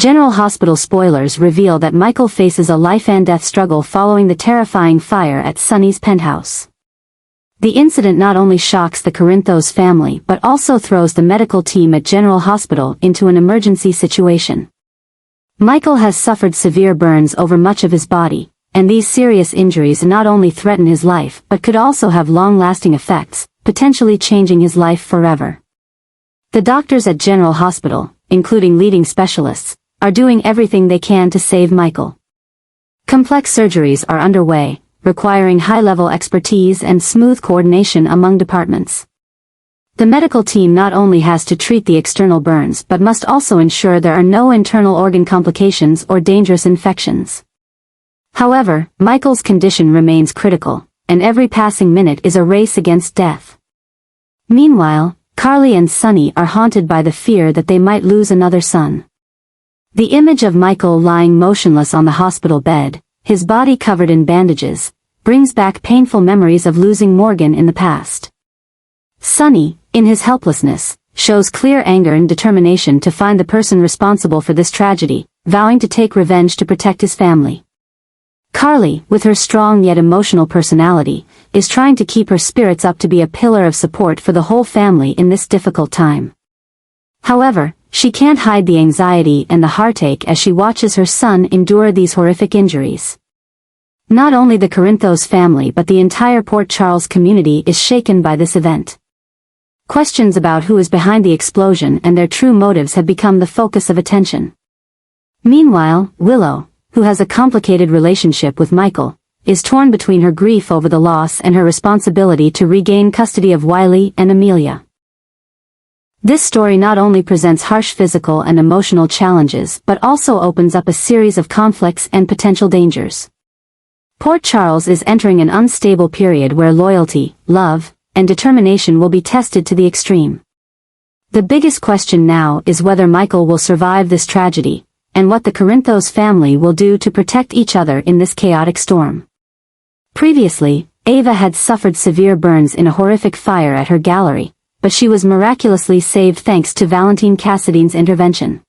General Hospital spoilers reveal that Michael faces a life-and-death struggle following the terrifying fire at Sonny's penthouse. The incident not only shocks the Corinthos family but also throws the medical team at General Hospital into an emergency situation. Michael has suffered severe burns over much of his body, and these serious injuries not only threaten his life but could also have long-lasting effects, potentially changing his life forever. The doctors at General Hospital, including leading specialists, are doing everything they can to save Michael. Complex surgeries are underway, requiring high-level expertise and smooth coordination among departments. The medical team not only has to treat the external burns but must also ensure there are no internal organ complications or dangerous infections. However, Michael's condition remains critical, and every passing minute is a race against death. Meanwhile, Carly and Sonny are haunted by the fear that they might lose another son. The image of Michael lying motionless on the hospital bed, his body covered in bandages, brings back painful memories of losing Morgan in the past. Sonny, in his helplessness, shows clear anger and determination to find the person responsible for this tragedy, vowing to take revenge to protect his family. Carly, with her strong yet emotional personality, is trying to keep her spirits up to be a pillar of support for the whole family in this difficult time. However, she can't hide the anxiety and the heartache as she watches her son endure these horrific injuries. Not only the Corinthos family but the entire Port Charles community is shaken by this event. Questions about who is behind the explosion and their true motives have become the focus of attention. Meanwhile, Willow, who has a complicated relationship with Michael, is torn between her grief over the loss and her responsibility to regain custody of Wiley and Amelia. This story not only presents harsh physical and emotional challenges but also opens up a series of conflicts and potential dangers. Port Charles is entering an unstable period where loyalty, love, and determination will be tested to the extreme. The biggest question now is whether Michael will survive this tragedy, and what the Corinthos family will do to protect each other in this chaotic storm. Previously, Ava had suffered severe burns in a horrific fire at her gallery, but she was miraculously saved thanks to Valentin Cassidy's intervention.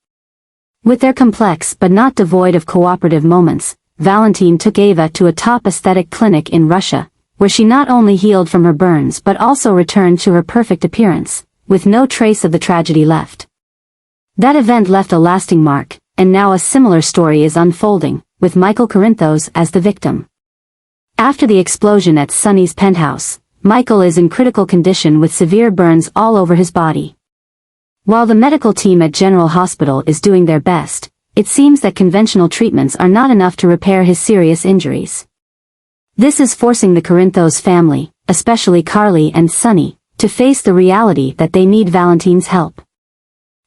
With their complex but not devoid of cooperative moments, Valentin took Ava to a top aesthetic clinic in Russia, where she not only healed from her burns but also returned to her perfect appearance, with no trace of the tragedy left. That event left a lasting mark, and now a similar story is unfolding, with Michael Corinthos as the victim. After the explosion at Sonny's penthouse, Michael is in critical condition with severe burns all over his body. While the medical team at General Hospital is doing their best, it seems that conventional treatments are not enough to repair his serious injuries. This is forcing the Corinthos family, especially Carly and Sonny, to face the reality that they need Valentin's help.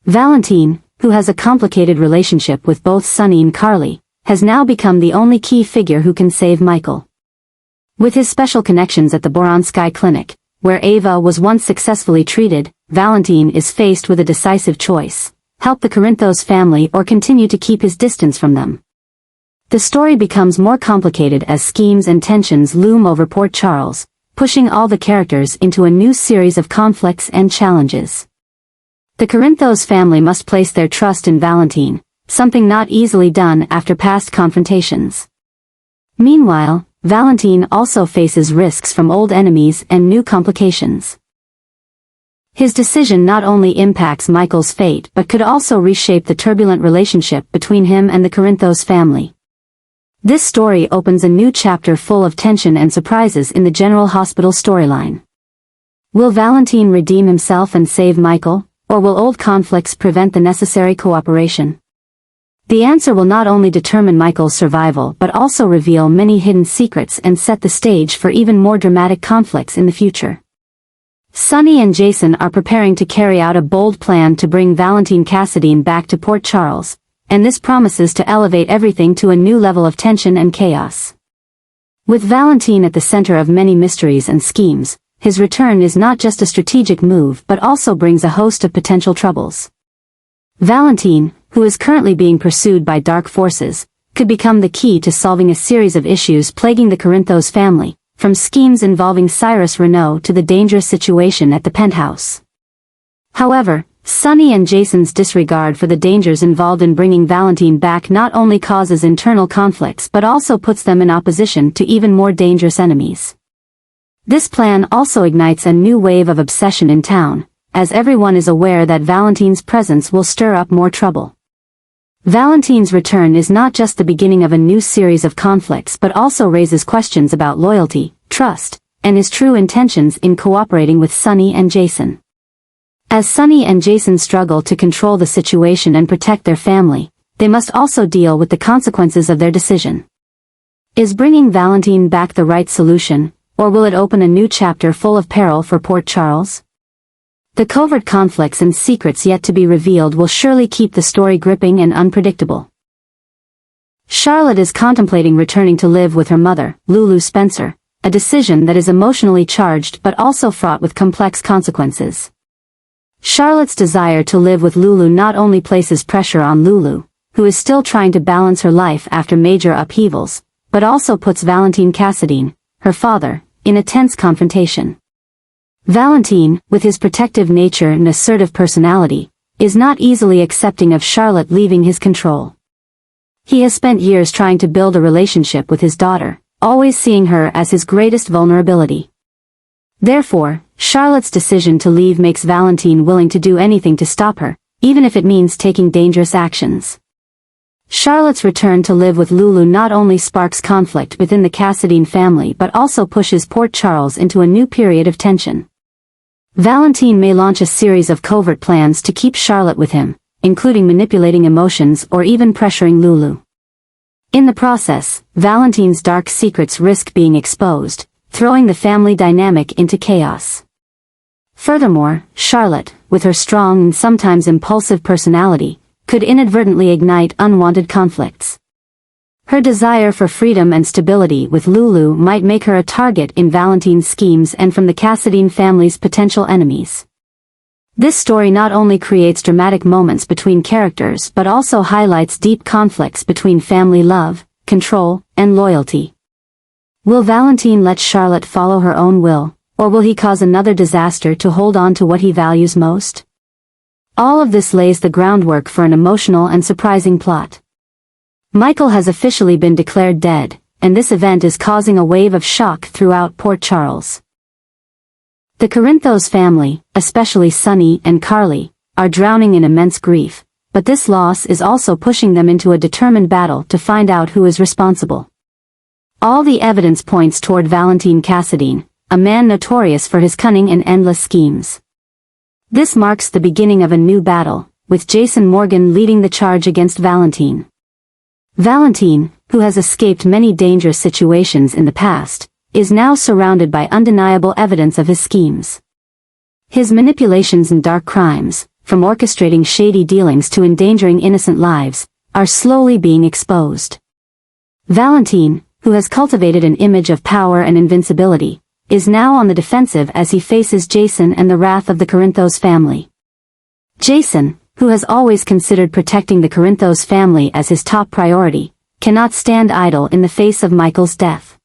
Valentin, who has a complicated relationship with both Sonny and Carly, has now become the only key figure who can save Michael. With his special connections at the Boransky Clinic, where Ava was once successfully treated, Valentin is faced with a decisive choice: help the Corinthos family or continue to keep his distance from them. The story becomes more complicated as schemes and tensions loom over Port Charles, pushing all the characters into a new series of conflicts and challenges. The Corinthos family must place their trust in Valentin, something not easily done after past confrontations. Meanwhile, Valentin also faces risks from old enemies and new complications. His decision not only impacts Michael's fate but could also reshape the turbulent relationship between him and the Corinthos family. This story opens a new chapter full of tension and surprises in the General Hospital storyline. Will Valentin redeem himself and save Michael, or will old conflicts prevent the necessary cooperation? The answer will not only determine Michael's survival but also reveal many hidden secrets and set the stage for even more dramatic conflicts in the future. Sonny and Jason are preparing to carry out a bold plan to bring Valentin Cassidy back to Port Charles, and this promises to elevate everything to a new level of tension and chaos. With Valentin at the center of many mysteries and schemes, his return is not just a strategic move but also brings a host of potential troubles. Valentin, who is currently being pursued by dark forces, could become the key to solving a series of issues plaguing the Corinthos family, from schemes involving Cyrus Renaud to the dangerous situation at the penthouse. However, Sonny and Jason's disregard for the dangers involved in bringing Valentin back not only causes internal conflicts but also puts them in opposition to even more dangerous enemies. This plan also ignites a new wave of obsession in town, as everyone is aware that Valentin's presence will stir up more trouble. Valentin's return is not just the beginning of a new series of conflicts but also raises questions about loyalty, trust, and his true intentions in cooperating with Sonny and Jason. As Sonny and Jason struggle to control the situation and protect their family, they must also deal with the consequences of their decision. Is bringing Valentin back the right solution, or will it open a new chapter full of peril for Port Charles? The covert conflicts and secrets yet to be revealed will surely keep the story gripping and unpredictable. Charlotte is contemplating returning to live with her mother, Lulu Spencer, a decision that is emotionally charged but also fraught with complex consequences. Charlotte's desire to live with Lulu not only places pressure on Lulu, who is still trying to balance her life after major upheavals, but also puts Valentin Cassadine, her father, in a tense confrontation. Valentin, with his protective nature and assertive personality, is not easily accepting of Charlotte leaving his control. He has spent years trying to build a relationship with his daughter, always seeing her as his greatest vulnerability. Therefore, Charlotte's decision to leave makes Valentin willing to do anything to stop her, even if it means taking dangerous actions. Charlotte's return to live with Lulu not only sparks conflict within the Cassadine family but also pushes Port Charles into a new period of tension. Valentin may launch a series of covert plans to keep Charlotte with him, including manipulating emotions or even pressuring Lulu. In the process, Valentin's dark secrets risk being exposed, throwing the family dynamic into chaos. Furthermore, Charlotte, with her strong and sometimes impulsive personality, could inadvertently ignite unwanted conflicts. Her desire for freedom and stability with Lulu might make her a target in Valentin's schemes and from the Cassadine family's potential enemies. This story not only creates dramatic moments between characters but also highlights deep conflicts between family love, control, and loyalty. Will Valentin let Charlotte follow her own will, or will he cause another disaster to hold on to what he values most? All of this lays the groundwork for an emotional and surprising plot. Michael has officially been declared dead, and this event is causing a wave of shock throughout Port Charles. The Corinthos family, especially Sonny and Carly, are drowning in immense grief, but this loss is also pushing them into a determined battle to find out who is responsible. All the evidence points toward Valentin Cassadine, a man notorious for his cunning and endless schemes. This marks the beginning of a new battle, with Jason Morgan leading the charge against Valentin. Valentin, who has escaped many dangerous situations in the past, is now surrounded by undeniable evidence of his schemes. His manipulations and dark crimes, from orchestrating shady dealings to endangering innocent lives, are slowly being exposed. Valentin, who has cultivated an image of power and invincibility, is now on the defensive as he faces Jason and the wrath of the Corinthos family. Jason, who has always considered protecting the Corinthos family as his top priority, cannot stand idle in the face of Michael's death.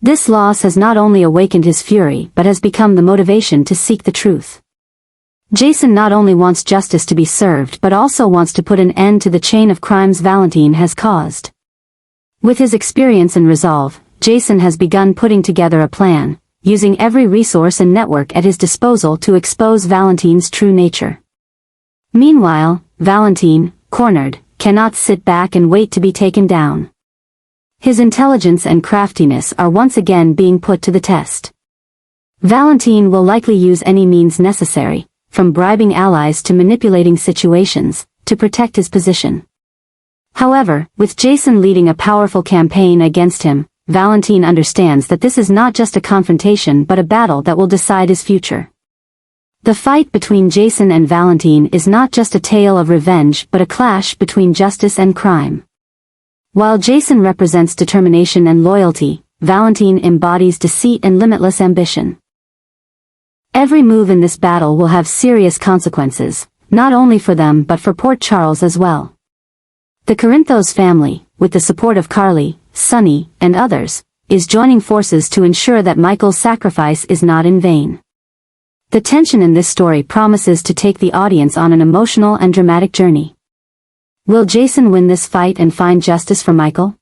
This loss has not only awakened his fury but has become the motivation to seek the truth. Jason not only wants justice to be served but also wants to put an end to the chain of crimes Valentin has caused. With his experience and resolve, Jason has begun putting together a plan, using every resource and network at his disposal to expose Valentin's true nature. Meanwhile, Valentin, cornered, cannot sit back and wait to be taken down. His intelligence and craftiness are once again being put to the test. Valentin will likely use any means necessary, from bribing allies to manipulating situations, to protect his position. However, with Jason leading a powerful campaign against him, Valentin understands that this is not just a confrontation but a battle that will decide his future. The fight between Jason and Valentin is not just a tale of revenge but a clash between justice and crime. While Jason represents determination and loyalty, Valentin embodies deceit and limitless ambition. Every move in this battle will have serious consequences, not only for them but for Port Charles as well. The Corinthos family, with the support of Carly, Sonny, and others, is joining forces to ensure that Michael's sacrifice is not in vain. The tension in this story promises to take the audience on an emotional and dramatic journey. Will Jason win this fight and find justice for Michael?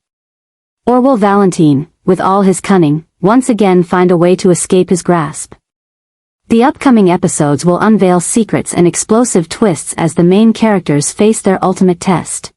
Or will Valentin, with all his cunning, once again find a way to escape his grasp? The upcoming episodes will unveil secrets and explosive twists as the main characters face their ultimate test.